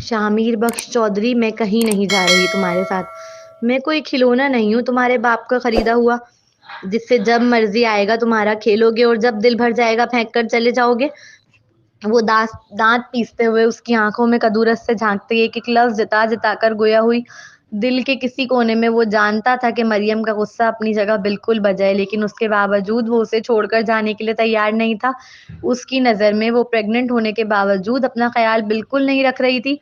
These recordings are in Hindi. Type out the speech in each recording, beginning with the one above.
शामिर बख्श चौधरी, मैं कहीं नहीं जा रही तुम्हारे साथ। मैं कोई खिलौना नहीं हूँ तुम्हारे बाप का खरीदा हुआ, जिससे जब मर्जी आएगा तुम्हारा खेलोगे और जब दिल भर जाएगा फेंक कर चले जाओगे। वो दांत पीसते हुए उसकी आंखों में कदूरस से झांकते एक एक लफ्ज जता जता कर गोया हुई। दिल के किसी कोने में वो जानता था कि मरियम का गुस्सा अपनी जगह बिल्कुल बजाए, लेकिन उसके बावजूद वो उसे छोड़कर जाने के लिए तैयार नहीं था। उसकी नज़र में वो प्रेग्नेंट होने के बावजूद अपना ख्याल बिल्कुल नहीं रख रही थी,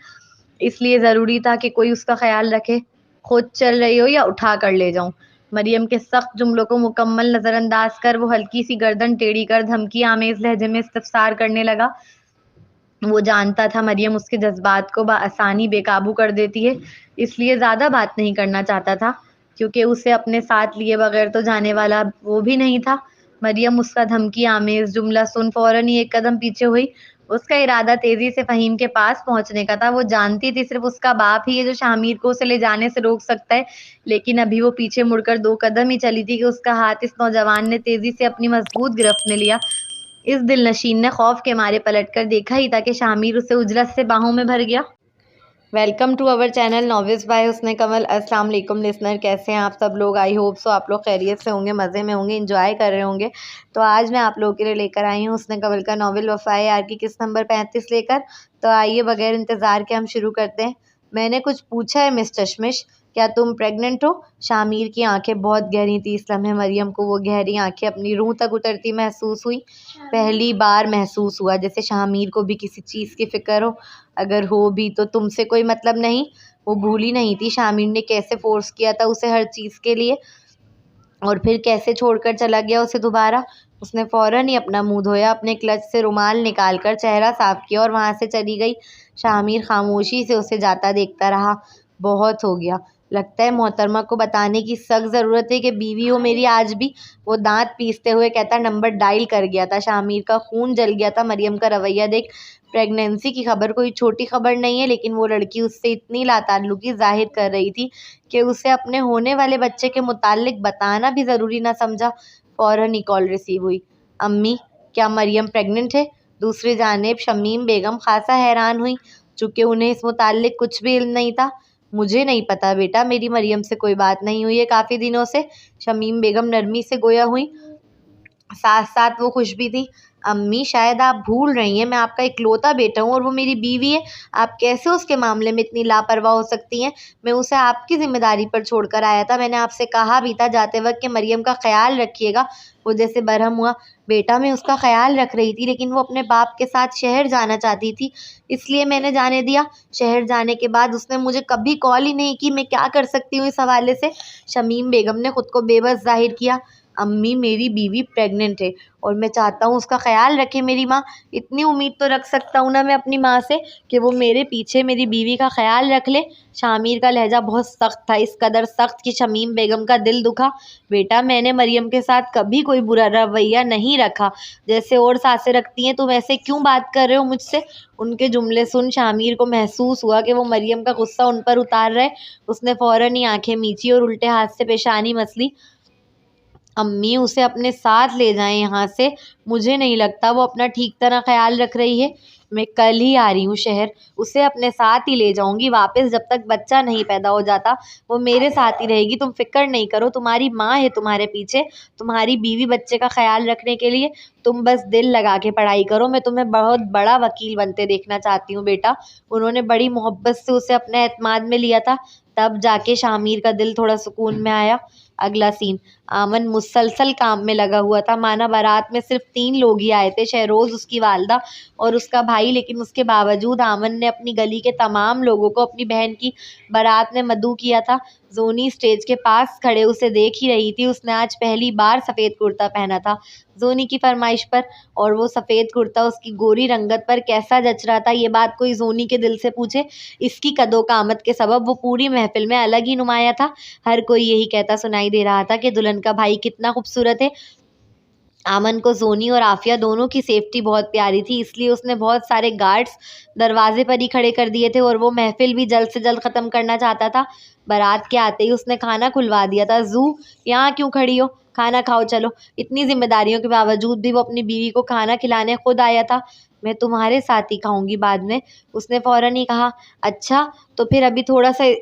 इसलिए ज़रूरी था कि कोई उसका ख्याल रखे। खुद चल रही हो या उठा कर ले जाऊं? मरियम के सख्त जुमलों को मुकम्मल नज़रअंदाज कर वो हल्की सी गर्दन टेढ़ी कर धमकी आमेज लहजे में इस्तफसार करने लगा। वो जानता था मरियम उसके जज्बात को बआसानी बेकाबू कर देती है, इसलिए ज़्यादा बात नहीं करना चाहता था, क्योंकि उसे अपने साथ लिए बगैर तो जाने वाला वो भी नहीं था। मरियम उसका धमकी आमेज जुमला सुन फौरन ही एक कदम पीछे हुई। उसका इरादा तेजी से फ़हीम के पास पहुंचने का था। वो जानती थी सिर्फ उसका बाप ही है जो शामिर को उसे ले जाने से रोक सकता है, लेकिन अभी वो पीछे मुड़कर 2 कदम ही चली थी कि उसका हाथ इस नौजवान ने तेजी से अपनी मजबूत गिरफ्त में लिया। इस दिलनशीन ने खौफ के मारे पलटकर देखा ही था कि शामिर उसे उजलत से बाहों में भर गया। Welcome to our channel novels by Husn Kamal. अस्सलाम वालेकुम लिसनर, कैसे हैं आप सब लोग? आई होप सो आप लोग खैरियत से होंगे, मज़े में होंगे, इंजॉय कर रहे होंगे। तो आज मैं आप लोगों के लिए लेकर आई हूँ हुस्न कमल का नॉवल वफ़ाए यार की किस्त नंबर 35 लेकर। तो आइए बगैर इंतज़ार के हम शुरू करते हैं। मैंने कुछ पूछा है मिस चश्मिश, क्या तुम प्रेग्नेंट हो? शामिर की आंखें बहुत गहरी थी। इस लम्हे मरियम को वो गहरी आंखें अपनी रूह तक उतरती महसूस हुई। पहली बार महसूस हुआ जैसे शामिर को भी किसी चीज़ की फ़िक्र हो, अगर हो भी तो तुमसे कोई मतलब नहीं। वो भूली नहीं थी शामिर ने कैसे फोर्स किया था उसे हर चीज़ के लिए, और फिर कैसे छोड़कर चला गया उसे दोबारा। उसने फ़ौरन ही अपना मुंह धोया, अपने क्लच से रुमाल निकाल कर चेहरा साफ किया और वहाँ से चली गई। शामिर खामोशी से उसे जाता देखता रहा। बहुत हो गया, लगता है मोहतरमा को बताने की सख्त ज़रूरत है कि बीवी हो मेरी आज भी। वो दांत पीसते हुए कहता नंबर डायल कर गया था। शामिर का खून जल गया था मरियम का रवैया देख। प्रेगनेंसी की खबर कोई छोटी खबर नहीं है, लेकिन वो लड़की उससे इतनी लाताल्लुकी जाहिर कर रही थी कि उसे अपने होने वाले बच्चे के मुताल्लिक बताना भी ज़रूरी ना समझा। फ़ौरन ही कॉल रिसीव हुई। अम्मी, क्या मरियम प्रेग्नेंट है? दूसरी जानिब शमीम बेगम खासा हैरान हुई, चूँकि उन्हें इस मुताल्लिक कुछ भी इल्म नहीं था। मुझे नहीं पता बेटा, मेरी मरियम से कोई बात नहीं हुई है काफ़ी दिनों से। शमीम बेगम नरमी से गोया हुई, साथ साथ वो खुश भी थी। अम्मी, शायद आप भूल रही हैं मैं आपका इकलौता बेटा हूँ और वो मेरी बीवी है। आप कैसे उसके मामले में इतनी लापरवाह हो सकती हैं? मैं उसे आपकी जिम्मेदारी पर छोड़कर आया था। मैंने आपसे कहा भी था जाते वक्त कि मरियम का ख्याल रखिएगा। वो जैसे बरहम हुआ। बेटा, मैं उसका ख्याल रख रही थी, लेकिन वो अपने बाप के साथ शहर जाना चाहती थी, इसलिए मैंने जाने दिया। शहर जाने के बाद उसने मुझे कभी कॉल ही नहीं की। मैं क्या कर सकती हूँ इस हवाले से? शमीम बेगम ने खुद को बेबस जाहिर किया। अम्मी, मेरी बीवी प्रेग्नेंट है और मैं चाहता हूँ उसका ख्याल रखे मेरी माँ। इतनी उम्मीद तो रख सकता हूँ ना मैं अपनी माँ से कि वो मेरे पीछे मेरी बीवी का ख्याल रख ले। शामिर का लहजा बहुत सख्त था, इस कदर सख्त कि शमीम बेगम का दिल दुखा। बेटा, मैंने मरियम के साथ कभी कोई बुरा रवैया नहीं रखा। जैसे और सासें रखती हैं तुम ऐसे क्यों बात कर रहे हो मुझसे? उनके जुमले सुन शामिर को महसूस हुआ कि वो मरियम का गुस्सा उन पर उतार रहे। उसने फ़ौरन ही आंखें मींची और उल्टे हाथ से पेशानी मसली। अम्मी, उसे अपने साथ ले जाएं यहाँ से। मुझे नहीं लगता वो अपना ठीक तरह ख्याल रख रही है। मैं कल ही आ रही हूँ शहर, उसे अपने साथ ही ले जाऊंगी वापस। जब तक बच्चा नहीं पैदा हो जाता वो मेरे साथ ही रहेगी। तुम फिक्र नहीं करो, तुम्हारी माँ है तुम्हारे पीछे, तुम्हारी बीवी बच्चे का ख्याल रखने के लिए। तुम बस दिल लगा के पढ़ाई करो। मैं तुम्हें बहुत बड़ा वकील बनते देखना चाहती हूँ बेटा। उन्होंने बड़ी मोहब्बत से उसे अपने एतमाद में लिया था, तब जाके शामिर का दिल थोड़ा सुकून में आया। अगला सीन, आमन मुसलसल काम में लगा हुआ था। माना बारात में सिर्फ 3 लोग ही आए थे, शहरोज, उसकी वालदा और उसका भाई, लेकिन उसके बावजूद आमन ने अपनी गली के तमाम लोगों को अपनी बहन की बारात में मदऊ किया था। जोनी स्टेज के पास खड़े उसे देख ही रही थी। उसने आज पहली बार सफ़ेद कुर्ता पहना था जोनी की फरमाइश पर, और वो सफ़ेद कुर्ता उसकी गोरी रंगत पर कैसा जच रहा था ये बात कोई जोनी के दिल से पूछे। इसकी कदो कामत के सबब वो पूरी महफिल में अलग ही नुमाया था। हर कोई यही कहता सुनाई दे रहा था कि दुल्हन का भाई कितना खूबसूरत है। आमन को जोनी और आफिया दोनों की सेफ्टी बहुत प्यारी थी, इसलिए उसने बहुत सारे गार्ड्स दरवाजे पर ही खड़े कर दिए थे और वो महफिल भी जल्द से जल्द ख़त्म करना चाहता था। बारात के आते ही उसने खाना खुलवा दिया था। जू, यहाँ क्यों खड़ी हो? खाना खाओ चलो। इतनी जिम्मेदारियों के बावजूद भी वो अपनी बीवी को खाना खिलाने खुद आया था। मैं तुम्हारे साथ ही खाऊंगी बाद में। उसने फौरन ही कहा, अच्छा तो फिर अभी थोड़ा सा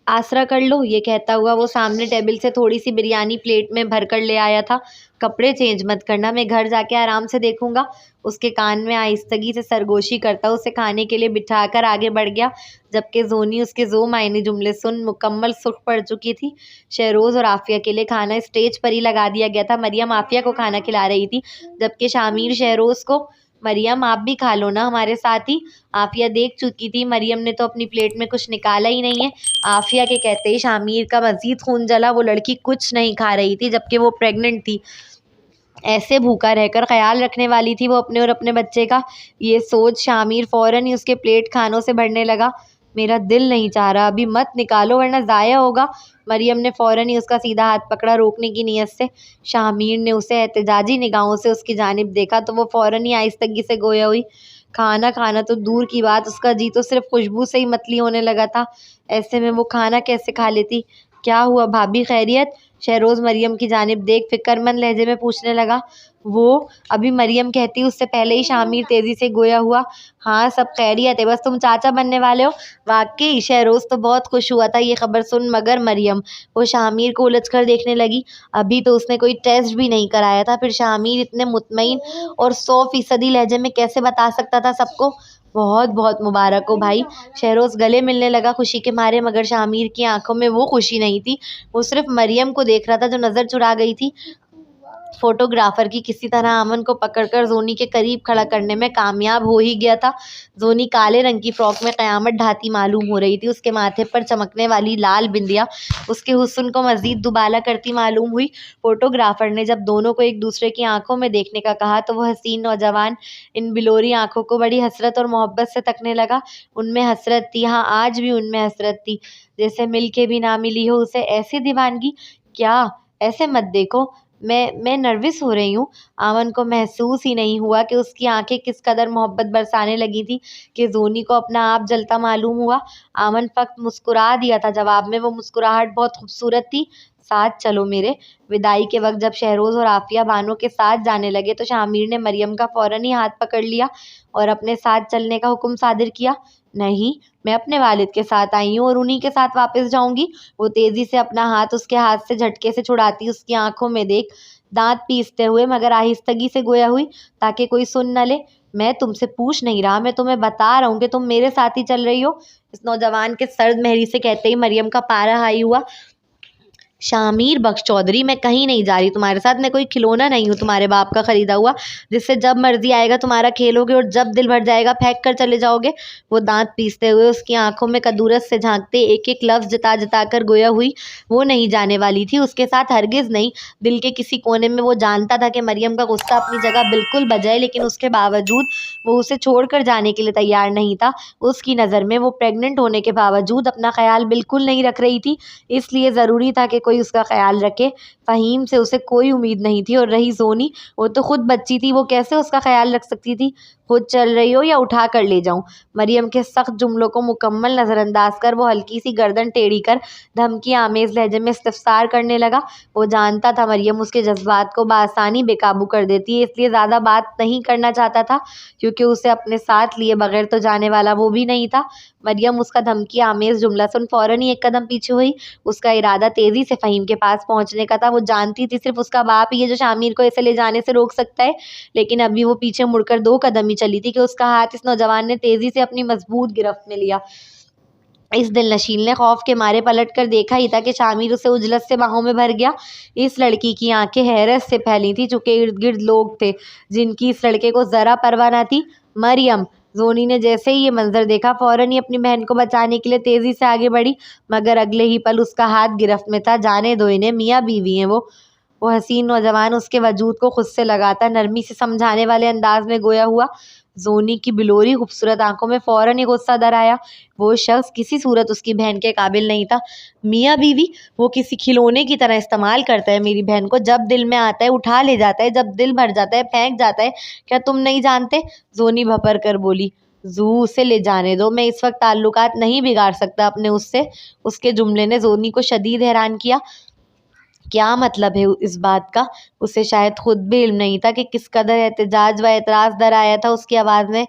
आसरा कर लो। ये कहता हुआ वो सामने टेबल से थोड़ी सी बिरयानी प्लेट में भर कर ले आया था। कपड़े चेंज मत करना, मैं घर जाके आराम से देखूंगा। उसके कान में आहिस्तगी से सरगोशी करता उसे खाने के लिए बिठाकर आगे बढ़ गया, जबकि जोनी उसके जो मायने जुमले सुन मुकम्मल सुख पड़ चुकी थी। शहरोज और आफिया के लिए खाना स्टेज पर ही लगा दिया गया था। मरियम आफिया को खाना खिला रही थी, जबकि शामिर शहरोज को। मरियम आप भी खा लो ना हमारे साथ ही। आफिया देख चुकी थी मरियम ने तो अपनी प्लेट में कुछ निकाला ही नहीं है। आफिया के कहते ही शामिर का मजीद खून जला। वो लड़की कुछ नहीं खा रही थी, जबकि वो प्रेग्नेंट थी। ऐसे भूखा रहकर ख्याल रखने वाली थी वो अपने और अपने बच्चे का। ये सोच शामिर फौरन ही उसके प्लेट खानों से भरने लगा। मेरा दिल नहीं चाह रहा, अभी मत निकालो वरना ज़ाया होगा। मरियम ने फौरन ही उसका सीधा हाथ पकड़ा रोकने की नीयत से। शामिर ने उसे एहतजाजी निगाहों से उसकी जानिब देखा तो वो फौरन ही आहिस्तगी से गोया हुई। खाना खाना तो दूर की बात, उसका जी तो सिर्फ खुशबू से ही मतली होने लगा था। ऐसे में वो खाना कैसे खा लेती। क्या हुआ भाभी, खैरियत? शहरोज मरियम की जानिब देख फिक्रमंद लहजे में पूछने लगा। वो अभी मरियम कहती उससे पहले ही शामिर तेजी से गोया हुआ। हाँ सब खैरियत है, बस तुम चाचा बनने वाले हो। वाकई शहरोज तो बहुत खुश हुआ था ये खबर सुन, मगर मरियम, वो शामिर को उलझ कर देखने लगी। अभी तो उसने कोई टेस्ट भी नहीं कराया था, फिर शामिर इतने मुतमईन और 100% लहजे में कैसे बता सकता था सबको। बहुत बहुत मुबारक हो भाई। शहरोज गले मिलने लगा खुशी के मारे, मगर शामिर की आंखों में वो खुशी नहीं थी। वो सिर्फ मरियम को देख रहा था जो नजर चुरा गई थी। फोटोग्राफर की किसी तरह अमन को पकड़कर जोनी के करीब खड़ा करने में कामयाब हो ही गया था। जोनी काले रंग की फ्रॉक में कयामत ढाती मालूम हो रही थी। उसके माथे पर चमकने वाली लाल बिंदिया उसके हुस्न को मजीद दुबाला करती मालूम हुई। फोटोग्राफर ने जब दोनों को एक दूसरे की आंखों में देखने का कहा तो वह हसीन नौजवान इन बिलोरी आंखों को बड़ी हसरत और मोहब्बत से तकने लगा। उनमें हसरत थी, हाँ आज भी उनमें हसरत थी, जैसे मिल के भी ना मिली हो उसे ऐसी दीवानगी। क्या? ऐसे मत देखो, मैं नर्वस हो रही हूँ। अमन को महसूस ही नहीं हुआ कि उसकी आंखें किस कदर मोहब्बत बरसाने लगी थी कि जोनी को अपना आप जलता मालूम हुआ। अमन फक्त मुस्कुरा दिया था जवाब में। वो मुस्कुराहट बहुत खूबसूरत थी। साथ चलो मेरे। विदाई के वक्त जब शहरोज और आफिया बानो के साथ जाने लगे तो शामिर ने मरियम का फौरन ही हाथ पकड़ लिया और अपने साथ चलने का हुक्म सादिर किया। नहीं, मैं अपने वालिद के साथ आई हूँ और उन्हीं के साथ वापस जाऊंगी। वो तेजी से अपना हाथ उसके हाथ से झटके से छुड़ाती उसकी आंखों में देख दांत पीसते हुए मगर आहिस्तगी से गोया हुई ताकि कोई सुन न ले। मैं तुमसे पूछ नहीं रहा, मैं तुम्हें बता रहा हूँ कि तुम मेरे साथ ही चल रही हो। इस नौजवान के सर्द मेहरी से कहते ही मरियम का पारा हाई हुआ। शामिर बख्श चौधरी, मैं कहीं नहीं जा रही तुम्हारे साथ। मैं कोई खिलौना नहीं हूँ तुम्हारे बाप का खरीदा हुआ, जिससे जब मर्जी आएगा तुम्हारा खेलोगे और जब दिल भर जाएगा फेंक कर चले जाओगे। वो दांत पीसते हुए उसकी आंखों में कदूरत से झांकते एक एक लफ्ज जता जता कर गोया हुई। वो नहीं जाने वाली थी उसके साथ, हरगिज नहीं। दिल के किसी कोने में वो जानता था कि मरियम का गुस्सा अपनी जगह बिल्कुल बजाए, लेकिन उसके बावजूद वो उसे छोड़कर जाने के लिए तैयार नहीं था। उसकी नज़र में वो प्रेग्नेंट होने के बावजूद अपना ख्याल बिल्कुल नहीं रख रही थी, इसलिए ज़रूरी था कि कोई उसका ख्याल रखे। फ़हीम से उसे कोई उम्मीद नहीं थी, और रही जोनी, वो तो खुद बच्ची थी, वो कैसे उसका ख्याल रख सकती थी। खुद चल रही हो या उठा कर ले जाऊं? मरियम के सख्त जुमलों को मुकम्मल नज़रअंदाज कर वो हल्की सी गर्दन टेढ़ी कर धमकी आमेज लहजे में इस्तफसार करने लगा। वो जानता था मरियम उसके जज्बात को बासानी बेकाबू कर देती है, इसलिए ज़्यादा बात नहीं करना चाहता था, क्योंकि उसे अपने साथ लिए बगैर तो जाने वाला वो भी नहीं था। मरियम उसका धमकी आमेज जुमला सुन फौरन ही एक कदम पीछे हुई। उसका इरादा तेजी से फ़हीम के पास पहुंचने का था। वो जानती थी सिर्फ उसका बाप ही है जो शामिर को ऐसे ले जाने से रोक सकता है, लेकिन अभी वो पीछे मुड़कर 2 कदम ही चली थी कि उसका हाथ इस नौजवान ने तेजी से अपनी मजबूत गिरफ्त में लिया। इस दिलनशील ने खौफ के मारे पलट कर देखा ही था कि शामिर उसे उजलत से बाहों में भर गया। इस लड़की की आंखें हैरत से फैली थी, चूंकि इर्द गिर्द लोग थे जिनकी इस लड़के को जरा परवाह न थी। मरियम, जोनी ने जैसे ही ये मंजर देखा फौरन ही अपनी बहन को बचाने के लिए तेजी से आगे बढ़ी, मगर अगले ही पल उसका हाथ गिरफ्त में था। जाने दो इन्हें, मियाँ बीवी हैं वो हसीन नौजवान उसके वजूद को खुद से लगाता नरमी से समझाने वाले अंदाज में गोया हुआ। जोनी की बिलोरी खूबसूरत आंखों में फौरन ही गुस्सा दर आया। वो शख्स किसी सूरत उसकी बहन के काबिल नहीं था। मियाँ बीवी, वो किसी खिलौने की तरह इस्तेमाल करता है मेरी बहन को। जब दिल में आता है उठा ले जाता है, जब दिल भर जाता है फेंक जाता है। क्या तुम नहीं जानते? जोनी भपर कर बोली। जू, उसे ले जाने दो, मैं इस वक्त ताल्लुकात नहीं बिगाड़ सकता अपने उससे। उसके जुमले ने जोनी को शदीद हैरान किया। क्या मतलब है इस बात का? उसे शायद खुद भी इल्म नहीं था कि किस कदर एहतजाज व एतराज़ दर आया था उसकी आवाज़ में।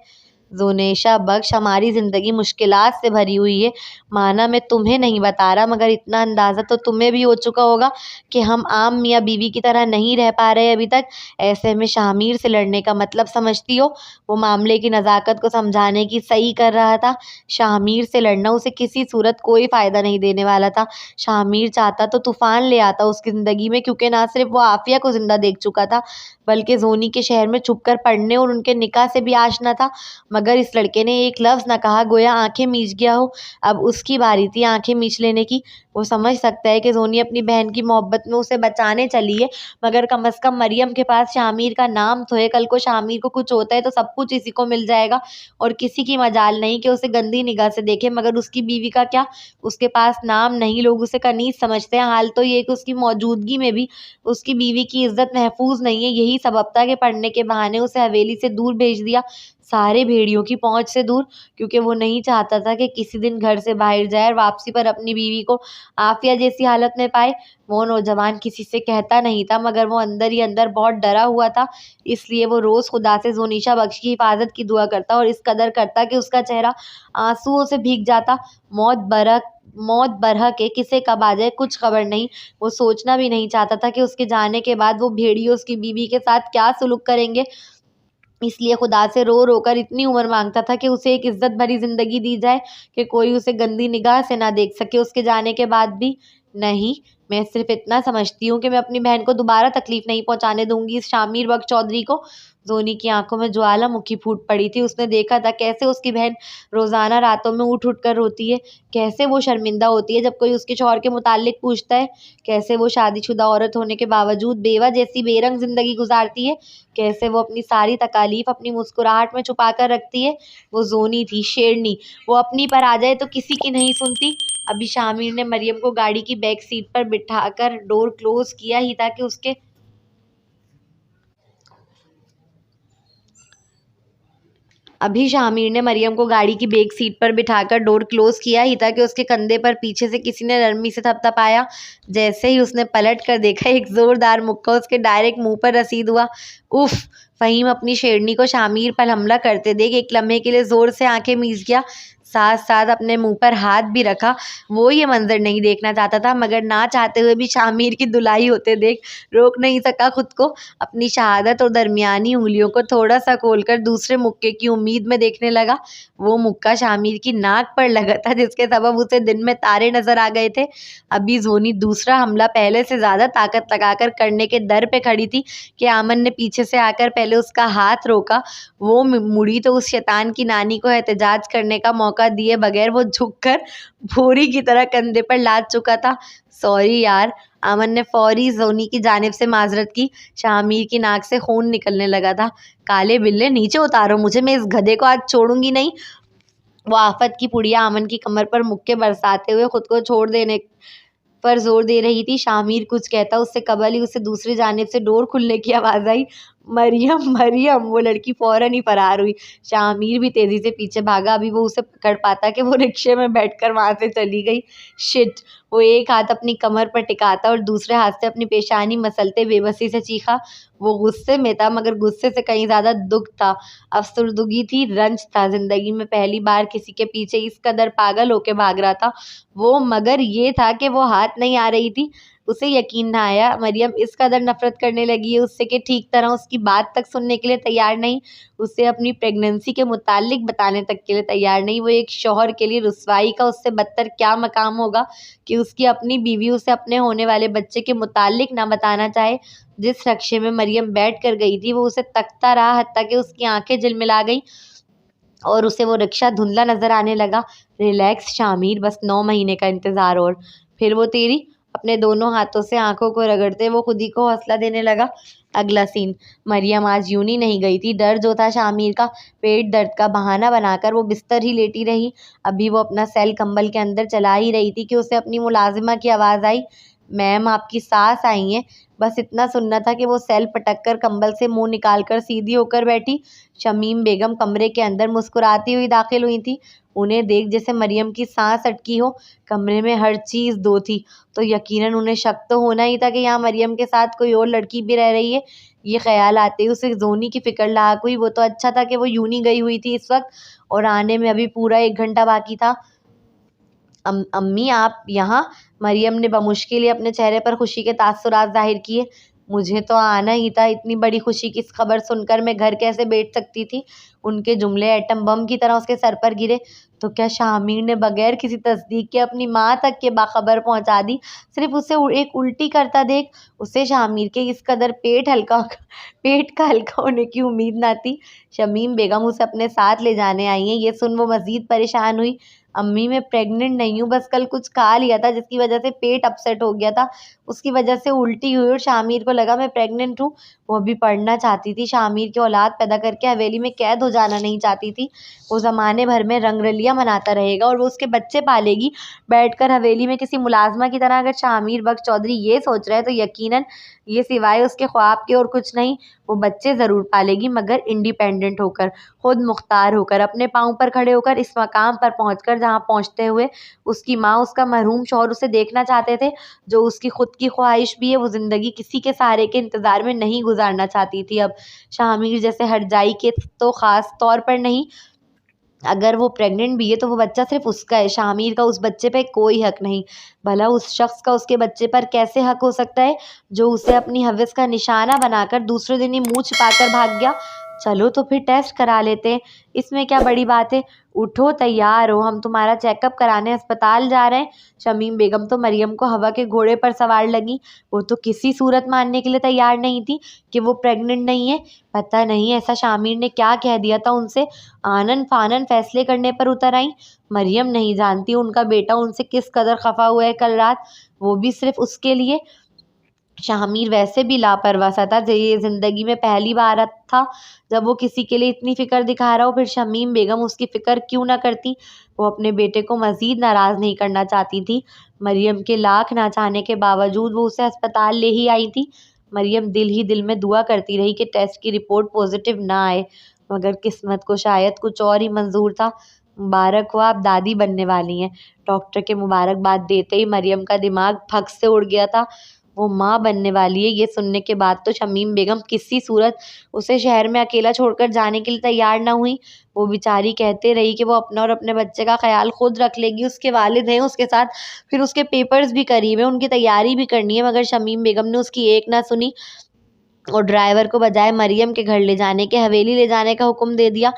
ज़ुनेशा बख्श, हमारी ज़िंदगी मुश्किलात से भरी हुई है। माना मैं तुम्हें नहीं बता रहा, मगर इतना अंदाज़ा तो तुम्हें भी हो चुका होगा कि हम आम मियाँ बीवी की तरह नहीं रह पा रहे अभी तक। ऐसे में शामिर से लड़ने का मतलब समझती हो? वो मामले की नज़ाकत को समझाने की सही कर रहा था। शामिर से लड़ना उसे किसी सूरत कोई फ़ायदा नहीं देने वाला था। शामिर चाहता तो तूफ़ान ले आता उसकी ज़िंदगी में, क्योंकि ना सिर्फ वो आफ़िया को ज़िंदा देख चुका था, बल्कि ज़ोनी के शहर में छुपकर पढ़ने और उनके निकाह से भी आशना था। मगर इस लड़के ने एक लफ्ज़ न कहा, गोया आंखें मीच गया हो। अब उसकी बारी थी आंखें मीच लेने की। वो समझ सकता है कि ज़ोनी अपनी बहन की मोहब्बत में उसे बचाने चली है, मगर कम से कम मरियम के पास शामिर का नाम तो है। कल को शामिर को कुछ होता है तो सब कुछ इसी को मिल जाएगा, और किसी की मजाल नहीं कि उसे गंदी निगाह से देखे। मगर उसकी बीवी का क्या? उसके पास नाम नहीं, लोग उसे कनीज़ समझते हैं। हाल तो ये कि उसकी मौजूदगी में भी उसकी बीवी की इज्जत महफूज नहीं है। यही सबब था कि पढ़ने के बहाने उसे हवेली से दूर भेज दिया, सारे भेड़ियों की पहुंच से दूर, क्योंकि वो नहीं चाहता था कि किसी दिन घर से बाहर जाए और वापसी पर अपनी बीवी को आफिया जैसी हालत में पाए। वो नौजवान किसी से कहता नहीं था, मगर वो अंदर ही अंदर बहुत डरा हुआ था। इसलिए वो रोज़ खुदा से ज़ुनेशा बख्श की हिफाजत की दुआ करता, और इस कदर करता कि उसका चेहरा आंसुओं से भीग जाता। मौत बरह के किसे कब आ जाए कुछ खबर नहीं। वो सोचना भी नहीं चाहता था कि उसके जाने के बाद वो भेड़िए उसकी बीवी के साथ क्या सुलूक करेंगे। इसलिए खुदा से रो रो कर इतनी उम्र मांगता था कि उसे एक इज्जत भरी जिंदगी दी जाए, कि कोई उसे गंदी निगाह से ना देख सके उसके जाने के बाद भी। नहीं, मैं सिर्फ इतना समझती हूँ कि मैं अपनी बहन को दोबारा तकलीफ नहीं पहुंचाने दूंगी इस शामिर बख्श चौधरी को। जोनी की आंखों में ज्वालामुखी फूट पड़ी थी। उसने देखा था कैसे उसकी बहन रोजाना रातों में उठ उठ कर रोती है, कैसे वो शर्मिंदा होती है जब कोई उसके शौहर के मुताल्लिक पूछता है, कैसे वो शादीशुदा औरत होने के बावजूद बेवा जैसी बेरंग जिंदगी गुजारती है, कैसे वो अपनी सारी तकालीफ अपनी मुस्कुराहट में छुपा कर रखती है। वो जोनी थी, शेरनी। वो अपनी पर आ जाए तो किसी की नहीं सुनती। अभी शामिर ने मरियम को गाड़ी की बैक सीट पर बिठाकर डोर क्लोज किया ही था कि उसके अभी शामिर ने मरियम को गाड़ी की बैक सीट पर बिठाकर डोर क्लोज किया ही था कि उसके कंधे पर पीछे से किसी ने नरमी से थपथपाया। जैसे ही उसने पलट कर देखा, एक जोरदार मुक्का उसके डायरेक्ट मुंह पर रसीद हुआ। उफ! फहीम अपनी शेरनी को शामिर पर हमला करते देख एक लम्हे के लिए जोर से आंखें मीच गया, साथ साथ अपने मुंह पर हाथ भी रखा। वो ये मंजर नहीं देखना चाहता था, मगर ना चाहते हुए भी शामिर की धुलाई होते देख रोक नहीं सका खुद को। अपनी शहादत और दरमियानी उंगलियों को थोड़ा सा खोलकर दूसरे मुक्के की उम्मीद में देखने लगा। वो मुक्का शामिर की नाक पर लगा था, जिसके सबब उसे दिन में तारे नजर आ गए थे। अभी जोनी दूसरा हमला पहले से ज्यादा ताकत लगाकर करने के दर पे खड़ी थी कि आमन ने पीछे से आकर पहले उसका हाथ रोका। वो मुड़ी तो उस शैतान की नानी को एहतजाज करने का मौका दिए बगैर वो झुककर भूरी की तरह कंधे पर लाद चुका था। सॉरी यार, अमन ने फौरी जोनी की जानिब से माजरत की। शामिर की नाक से खून निकलने लगा था। काले बिल्ले, नीचे उतारो मुझे, मैं इस गधे को आज छोड़ूंगी नहीं। वो आफत की पुड़िया अमन की कमर पर मुक्के बरसाते हुए खुद को छोड़ देने पर जोर दे रही थी। शामिर कुछ कहता उससे कबल ही उसे दूसरी जानिब से डोर खुलने की आवाज आई। मरियम, मरियम! वो लड़की फौरन ही फरार हुई। शामिर भी तेजी से पीछे भागा। अभी वो उसे पकड़ पाता कि वो रिक्शे में बैठकर वहां से चली गई। शिट! वो एक हाथ अपनी कमर पर टिकाता और दूसरे हाथ से अपनी पेशानी मसलते बेबसी से चीखा। वो गुस्से में था, मगर गुस्से से कहीं ज्यादा दुख था, अफसरदगी थी, रंज था। जिंदगी में पहली बार किसी के पीछे इस कदर पागल होके भाग रहा था वो। मगर ये था कि वो हाथ नहीं आ रही थी। उसे यकीन ना आया मरियम इस कदर नफरत करने लगी है उससे कि ठीक तरह उसकी बात तक सुनने के लिए तैयार नहीं, उसे अपनी प्रेगनेंसी के मुतालिक बताने तक के लिए तैयार नहीं। वो एक शौहर के लिए रुसवाई का उससे बदतर क्या मकाम होगा कि उसकी अपनी बीवी उसे अपने होने वाले बच्चे के मुतालिक ना बताना चाहे। जिस रक्शे में मरियम बैठ कर गई थी वो उसे तकता रहा, हत्ता कि उसकी आंखें झिलमिला गई और उसे वो रिक्शा धुंधला नजर आने लगा। रिलैक्स शामिर, बस 9 महीने का इंतजार और फिर वो तेरी। अपने दोनों हाथों से आंखों को रगड़ते वो खुद ही को हौसला देने लगा। अगला सीन। मरियम आज यूं ही नहीं गई थी। डर जो था शामिर का, पेट दर्द का बहाना बनाकर वो बिस्तर ही लेटी रही। अभी वो अपना सेल कंबल के अंदर चला ही रही थी कि उसे अपनी मुलाजिमा की आवाज़ आई। मैम, आपकी सास आई हैं। बस इतना सुनना था कि वो सेल पटक कर कंबल से मुंह निकाल कर सीधी होकर बैठी। शमीम बेगम कमरे के अंदर मुस्कुराती हुई दाखिल हुई थी। उन्हें देख जैसे मरियम की सांस अटकी हो। कमरे में हर चीज़ दो थी, तो यकीनन उन्हें शक तो होना ही था कि यहाँ मरियम के साथ कोई और लड़की भी रह रही है। ये ख्याल आते ही उसे जोनी की फिक्र लाक हुई। वो तो अच्छा था कि वो यूं ही गई हुई थी इस वक्त, और आने में अभी पूरा 1 घंटा बाकी था। अम्मी आप यहाँ? मरियम ने बमुश्किल अपने चेहरे पर खुशी के तासुरात जाहिर किए। मुझे तो आना ही था, इतनी बड़ी खुशी की खबर सुनकर मैं घर कैसे बैठ सकती थी? उनके जुमले एटम बम की तरह उसके सर पर गिरे। तो क्या शामिर ने बगैर किसी तस्दीक के अपनी माँ तक के बाखबर पहुंचा दी? सिर्फ उसे एक उल्टी करता देख उसे शामिर के इस कदर पेट का हल्का होने की उम्मीद ना थी। शमीम बेगम उसे अपने साथ ले जाने आई हैं, ये सुन वो मजीद परेशान हुई। अम्मी मैं प्रेग्नेंट नहीं हूँ, बस कल कुछ खा लिया था जिसकी वजह से पेट अपसेट हो गया था, उसकी वजह से उल्टी हुई और शामिर को लगा मैं प्रेग्नेंट हूँ। वो भी पढ़ना चाहती थी, शामिर की औलाद पैदा करके हवेली में कैद हो जाना नहीं चाहती थी। वो ज़माने भर में रंगरलियाँ मनाता रहेगा और वो उसके बच्चे पालेगी बैठकर हवेली में किसी मुलाजमा की तरह। अगर शामिर बख्श चौधरी ये सोच रहे हैं तो यकीनन ये सिवाय उसके ख्वाब के और कुछ नहीं। वो बच्चे ज़रूर पालेगी, मगर इंडिपेंडेंट होकर, खुद मुख्तार होकर, अपने पाँव पर खड़े होकर। इस मकाम पर पहुंचकर जहां पहुंचते हुए उसकी माँ, उसका मरहूम शौहर उसे देखना चाहते थे, जो उसकी खुद की ख्वाहिश भी है। वो ज़िंदगी किसी के सहारे के इंतज़ार में नहीं गुजारना चाहती थी अब। शामिर जैसे हरजाई के तो ख़ास तौर पर नहीं। अगर वो प्रेग्नेंट भी है तो वो बच्चा सिर्फ उसका है, शामिर का उस बच्चे पे कोई हक नहीं। भला उस शख्स का उसके बच्चे पर कैसे हक हो सकता है जो उसे अपनी हवस का निशाना बनाकर दूसरे दिन ही मुंह छिपाकर भाग गया? चलो तो फिर टेस्ट करा लेते हैं, इसमें क्या बड़ी बात है। उठो, तैयार हो, हम तुम्हारा चेकअप कराने अस्पताल जा रहे हैं। शमीम बेगम तो मरियम को हवा के घोड़े पर सवार लगी। वो तो किसी सूरत मानने के लिए तैयार नहीं थी कि वो प्रेग्नेंट नहीं है। पता नहीं ऐसा शामिर ने क्या कह दिया था उनसे, आनन फानन फैसले करने पर उतर आई। मरियम नहीं जानती उनका बेटा उनसे किस कदर खफा हुआ है कल रात, वो भी सिर्फ उसके लिए। शामिर वैसे भी लापरवाह सा था, ये ज़िंदगी में पहली बार था जब वो किसी के लिए इतनी फ़िक्र दिखा रहा हो। फिर शमीम बेगम उसकी फ़िक्र क्यों ना करती? वो अपने बेटे को मज़ीद नाराज़ नहीं करना चाहती थी। मरियम के लाख ना चाहने के बावजूद वो उसे अस्पताल ले ही आई थी। मरियम दिल ही दिल में दुआ करती रही कि टेस्ट की रिपोर्ट पॉजिटिव ना आए, मगर किस्मत को शायद कुछ और ही मंजूर था। मुबारक हो, आप दादी बनने वाली हैं। डॉक्टर के मुबारकबाद देते ही मरियम का दिमाग फक से उड़ गया था। वो माँ बनने वाली है, ये सुनने के बाद तो शमीम बेगम किसी सूरत उसे शहर में अकेला छोड़कर जाने के लिए तैयार ना हुई। वो बेचारी कहते रही कि वो अपना और अपने बच्चे का ख्याल खुद रख लेगी, उसके वालिद हैं उसके साथ, फिर उसके पेपर्स भी करीब है, उनकी तैयारी भी करनी है। मगर शमीम बेगम ने उसकी एक ना सुनी और ड्राइवर को बजाय मरियम के घर ले जाने के, हवेली ले जाने का हुक्म दे दिया।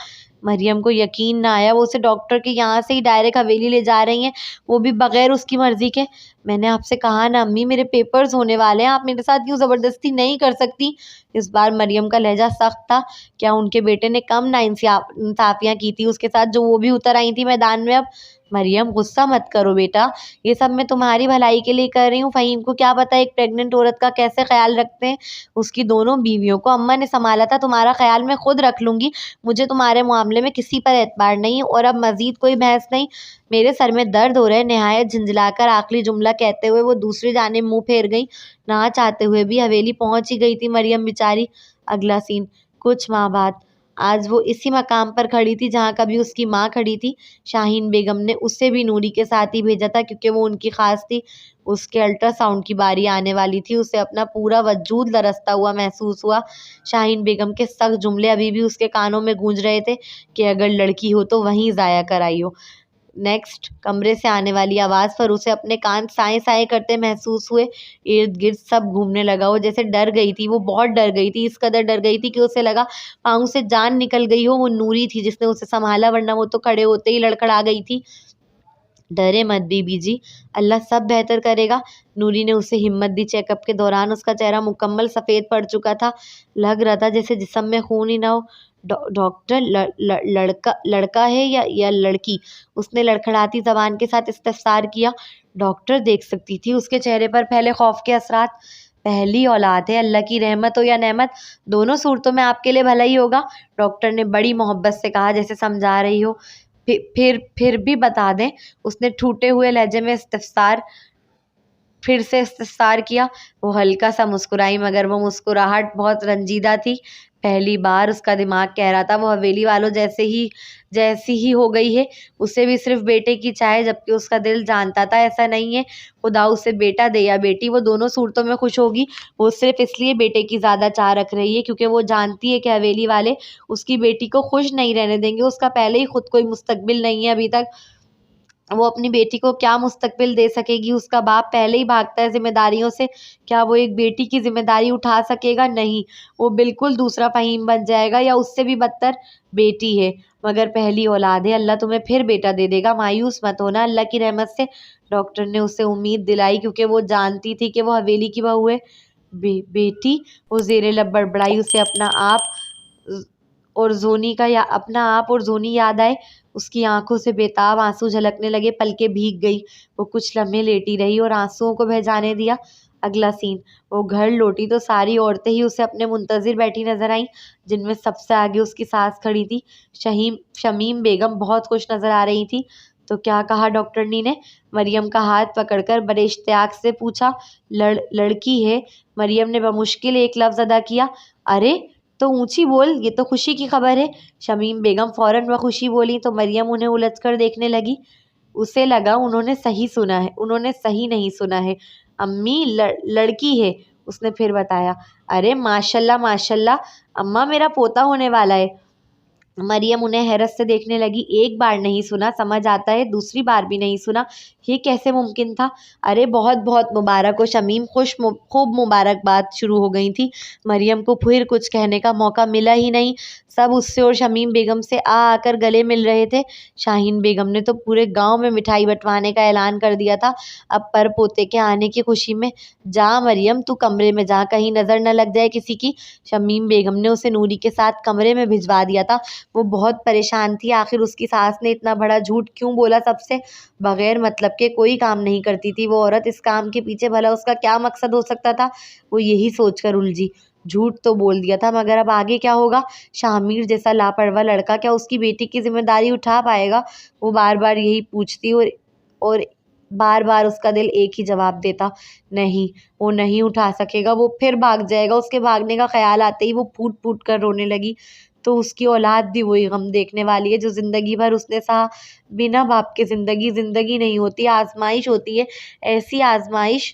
मरियम को यकीन ना आया, वो उसे डॉक्टर के यहाँ से ही डायरेक्ट हवेली ले जा रही हैं, वो भी बगैर उसकी मर्जी के। मैंने आपसे कहा ना अम्मी, मेरे पेपर्स होने वाले हैं, आप मेरे साथ यूँ ज़बरदस्ती नहीं कर सकती। इस बार मरियम का लहजा सख्त था। क्या उनके बेटे ने कम इंसाफियाँ की थी उसके साथ, जो वो भी उतर आई थी मैदान में अब? मरियम गुस्सा मत करो बेटा, ये सब मैं तुम्हारी भलाई के लिए कर रही हूँ। फ़हीम को क्या पता एक प्रेग्नेंट औरत का कैसे ख्याल रखते हैं। उसकी दोनों बीवियों को अम्मा ने संभाला था, तुम्हारा ख्याल मैं खुद रख लूँगी। मुझे तुम्हारे मामले में किसी पर एतबार नहीं, और अब मज़ीद कोई बहस नहीं। मेरे सर में दर्द हो रहा है। नहायत झिंझलाकर आखिरी जुमला कहते हुए वो दूसरी जानिब मुँह फेर गई। ना चाहते हुए भी हवेली पहुँच ही गई थी मरियम बेचारी। अगला सीन कुछ माह बाद। आज वो इसी मकाम पर खड़ी थी जहाँ कभी उसकी माँ खड़ी थी। शाहीन बेगम ने उसे भी नूरी के साथ ही भेजा था क्योंकि वो उनकी खास थी। उसके अल्ट्रासाउंड की बारी आने वाली थी, उसे अपना पूरा वजूद लरसता हुआ महसूस हुआ। शाहीन बेगम के सख्त जुमले अभी भी उसके कानों में गूंज रहे थे कि अगर लड़की हो तो वहीं ज़ाया कराई हो। नेक्स्ट कमरे से आने वाली आवाज़ पर उसे अपने कान साए साए करते महसूस हुए। इर्द गिर्द सब घूमने लगा। वो जैसे डर गई थी, वो बहुत डर गई थी, इस कदर डर गई थी कि उसे लगा पाँव से जान निकल गई हो। वो नूरी थी जिसने उसे संभाला, वरना वो तो खड़े होते ही लड़खड़ा गई थी। डरे मत बीबी जी, अल्लाह सब बेहतर करेगा। नूरी ने उसे हिम्मत दी। चेकअप के दौरान उसका चेहरा मुकम्मल सफ़ेद पड़ चुका था, लग रहा था जैसे जिस्म में खून ही ना हो। डॉक्टर लड़का है या लड़की? उसने लड़खड़ाती ज़बान के साथ इस्तफसार किया। डॉक्टर देख सकती थी उसके चेहरे पर फैले खौफ के असरात। पहली औलाद है, अल्लाह की रहमत हो या नेमत, दोनों सूरतों में आपके लिए भला ही होगा, डॉक्टर ने बड़ी मोहब्बत से कहा जैसे समझा रही हो। फिर भी बता दें, उसने ठूटे हुए लहजे में इस्तफसार फिर से इस्तफसार किया। वो हल्का सा मुस्कुराई, मगर वो मुस्कुराहट बहुत रंजीदा थी। पहली बार उसका दिमाग कह रहा था वो हवेली वालों जैसी ही हो गई है। उसे भी सिर्फ बेटे की चाहे, जबकि उसका दिल जानता था ऐसा नहीं है। खुदा उसे बेटा दे या बेटी, वो दोनों सूरतों में खुश होगी। वो सिर्फ इसलिए बेटे की ज़्यादा चाह रख रही है क्योंकि वो जानती है कि हवेली वाले उसकी बेटी को खुश नहीं रहने देंगे। उसका पहले ही खुद कोई मुस्तकबिल नहीं है अभी तक। वो अपनी बेटी को क्या मुस्तकबिल दे सकेगी? उसका बाप पहले ही भागता है जिम्मेदारियों से। क्या वो एक बेटी की जिम्मेदारी उठा सकेगा? नहीं, वो बिल्कुल दूसरा फ़हीम बन जाएगा, या उससे भी बदतर। बेटी है मगर पहली औलाद है, अल्लाह तुम्हें फिर बेटा दे देगा, मायूस मत होना अल्लाह की रहमत से। डॉक्टर ने उसे उम्मीद दिलाई क्योंकि वो जानती थी कि वो हवेली की बहू है। बेटी, वो ज़ेरे लब बड़बड़ाई। उसे अपना आप और जोनी याद आए। उसकी आंखों से बेताब आंसू झलकने लगे, पलकें भीग गई। वो कुछ लम्हे लेटी रही और आंसुओं को बह जाने दिया। अगला सीन, वो घर लौटी तो सारी औरतें ही उसे अपने मुंतजिर बैठी नजर आईं, जिनमें सबसे आगे उसकी सास खड़ी थी। शमीम बेगम बहुत खुश नजर आ रही थी। तो क्या कहा डॉक्टरनी ने? मरियम का हाथ पकड़कर बड़े इश्तियाक से पूछा। लड़की है। मरियम ने बमुश्किल एक लफ्ज अदा किया। अरे तो ऊंची बोल, ये तो खुशी की खबर है। शमीम बेगम फौरन वह खुशी बोली तो मरियम उन्हें उलझकर देखने लगी। उसे लगा उन्होंने सही सुना है, उन्होंने सही नहीं सुना है। अम्मी, लड़की है, उसने फिर बताया। अरे माशाल्लाह माशाल्लाह, अम्मा मेरा पोता होने वाला है। मरियम उन्हें हैरत से देखने लगी। एक बार नहीं सुना समझ आता है, दूसरी बार भी नहीं सुना, ये कैसे मुमकिन था? अरे बहुत बहुत मुबारक हो शमीम, खूब मुबारकबाद शुरू हो गई थी। मरियम को फिर कुछ कहने का मौका मिला ही नहीं। सब उससे और शमीम बेगम से आकर गले मिल रहे थे। शाहीन बेगम ने तो पूरे गांव में मिठाई बंटवाने का ऐलान कर दिया था अब पर पोते के आने की खुशी में। जा मरियम, तू कमरे में जा, कहीं नजर न लग जाए किसी की। शमीम बेगम ने उसे नूरी के साथ कमरे में भिजवा दिया था। वो बहुत परेशान थी, आखिर उसकी सास ने इतना बड़ा झूठ क्यों बोला सबसे? बगैर मतलब के कोई काम नहीं करती थी वो औरत, इस काम के पीछे भला उसका क्या मकसद हो सकता था? वो यही सोचकर उलझी। झूठ तो बोल दिया था, मगर अब आगे क्या होगा? शामिर जैसा लापरवाह लड़का क्या उसकी बेटी की जिम्मेदारी उठा पाएगा? वो बार बार यही पूछती और बार बार उसका दिल एक ही जवाब देता, नहीं, वो नहीं उठा सकेगा, वो फिर भाग जाएगा। उसके भागने का ख्याल आते ही वो फूट फूट कर रोने लगी। तो उसकी औलाद भी वही गम देखने वाली है जो जिंदगी भर उसने सहा। बिना बाप के जिंदगी नहीं होती, आजमाइश होती है। ऐसी आजमाइश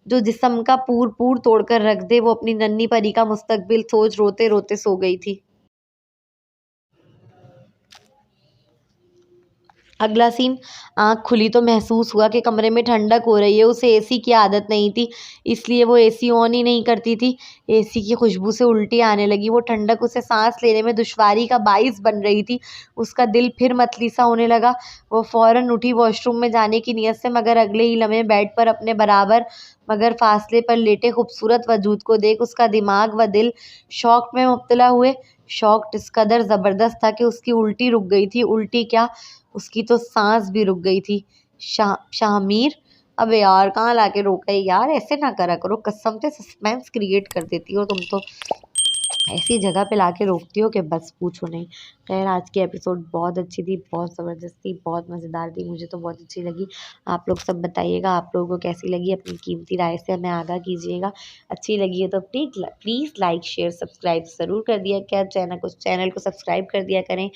जो जिस्म का पूर पूर तोड़कर रख दे। वो अपनी नन्ही परी का मुस्तकबिल सोच रोते रोते सो गई थी। अगला सीन, आँख खुली तो महसूस हुआ कि कमरे में ठंडक हो रही है। उसे एसी की आदत नहीं थी, इसलिए वो एसी ऑन ही नहीं करती थी। एसी की खुशबू से उल्टी आने लगी। वो ठंडक उसे सांस लेने में दुश्वारी का बाइस बन रही थी। उसका दिल फिर मतली सा होने लगा। वो फौरन उठी वॉशरूम में जाने की नीयत से, मगर अगले ही लम्हे बेड पर अपने बराबर मगर फासले पर लेटे खूबसूरत वजूद को देख उसका दिमाग व दिल शौक में मुब्तला हुए। शौक इस कदर ज़बरदस्त था कि उसकी उल्टी रुक गई थी। उल्टी क्या, उसकी तो सांस भी रुक गई थी। शाहमीर, अबे यार कहाँ लाके रोका है यार, ऐसे ना करा करो, कसम से सस्पेंस क्रिएट कर देती हो तुम तो। ऐसी जगह पे लाके रोकती हो कि बस पूछो नहीं। खैर, आज की एपिसोड बहुत अच्छी थी, बहुत ज़बरदस्त थी, बहुत मज़ेदार थी, मुझे तो बहुत अच्छी लगी। आप लोग सब बताइएगा आप लोगों को कैसी लगी, अपनी कीमती राय से हमें आगाह कीजिएगा। अच्छी लगी है तो प्लीज़ लाइक शेयर सब्सक्राइब ज़रूर कर दिया क्या चैनल को सब्सक्राइब कर दिया करें,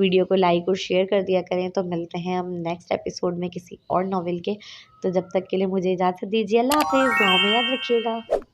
वीडियो को लाइक और शेयर कर दिया करें। तो मिलते हैं हम नेक्स्ट एपिसोड में किसी और नॉवेल के। तो जब तक के लिए मुझे इजाज़त दीजिए, अल्लाह हाफ़िज़, दुआ में याद रखिएगा।